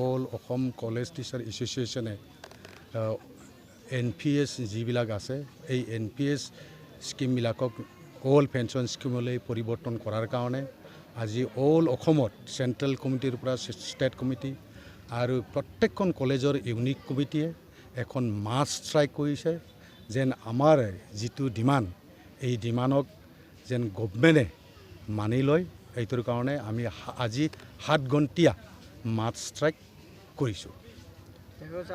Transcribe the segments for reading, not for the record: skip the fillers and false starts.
All Assam college teacher এছ'চিয়েশ্যনে NPS যিবিলাক আছে এই NPS স্কিমবিলাকক অল পেঞ্চন স্কিমলৈ পৰিৱৰ্তন কৰাৰ কাৰণে আজি অল অসমত চেণ্ট্ৰেল কমিটিৰ পৰা ষ্টেট কমিটি আৰু প্ৰত্যেকখন কলেজৰ ইউনিক কমিটিয়ে এখন মাছ ষ্ট্ৰাইক কৰিছে যেন আমাৰ যিটো ডিমাণ্ড এই ডিমাণ্ডক যেন গভৰ্ণমেণ্টে মানি লয়। এইটোৰ কাৰণে আমি আজি 7 ঘণ্টীয়া মাছ ষ্ট্ৰাইক কৰিছোঁ।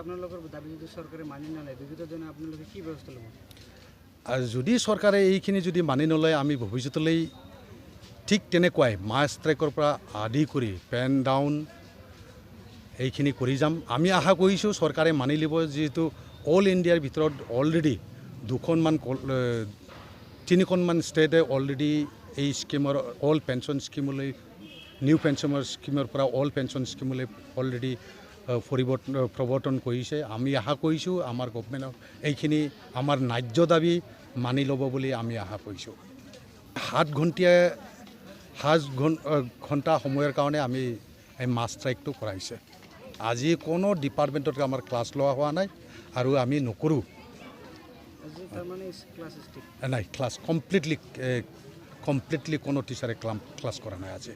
আপোনালোকৰ দাবী যদি চৰকাৰে মানি নলয় ভৱিষ্যতলৈ আপোনালোকে কি ব্যৱস্থা ল'ব? যদি চৰকাৰে এইখিনি যদি মানি নলয় আমি ভৱিষ্যতলৈ ঠিক তেনেকুৱাই মাছ ষ্ট্ৰাইকৰ পৰা আদি কৰি পেন ডাউন এইখিনি কৰি যাম। আমি আশা কৰিছোঁ চৰকাৰে মানি ল'ব, যিহেতু অল ইণ্ডিয়াৰ ভিতৰত অলৰেডি 3খনমান ষ্টেটে অলৰেডি এই স্কিমৰ অল পেঞ্চন স্কিমলৈ নিউ পেঞ্চনৰ স্কিমৰ পৰা অল পেঞ্চন স্কিমলৈ অলৰেডি প্ৰৱৰ্তন কৰিছে। আমি আশা কৰিছোঁ আমাৰ গভৰ্ণমেণ্টক এইখিনি আমাৰ ন্যায্য দাবী মানি ল'ব বুলি আমি আশা কৰিছোঁ। 7 ঘণ্টা সময়ৰ কাৰণে আমি এই মাছ ষ্ট্ৰাইকটো কৰাইছে। আজি কোনো ডিপাৰ্টমেণ্টত আমাৰ ক্লাছ লোৱা হোৱা নাই আৰু আমি নকৰোঁ। নাই, ক্লাছ কমপ্লিটলি কোনো টিচাৰে ক্লাছ কৰা নাই আজি।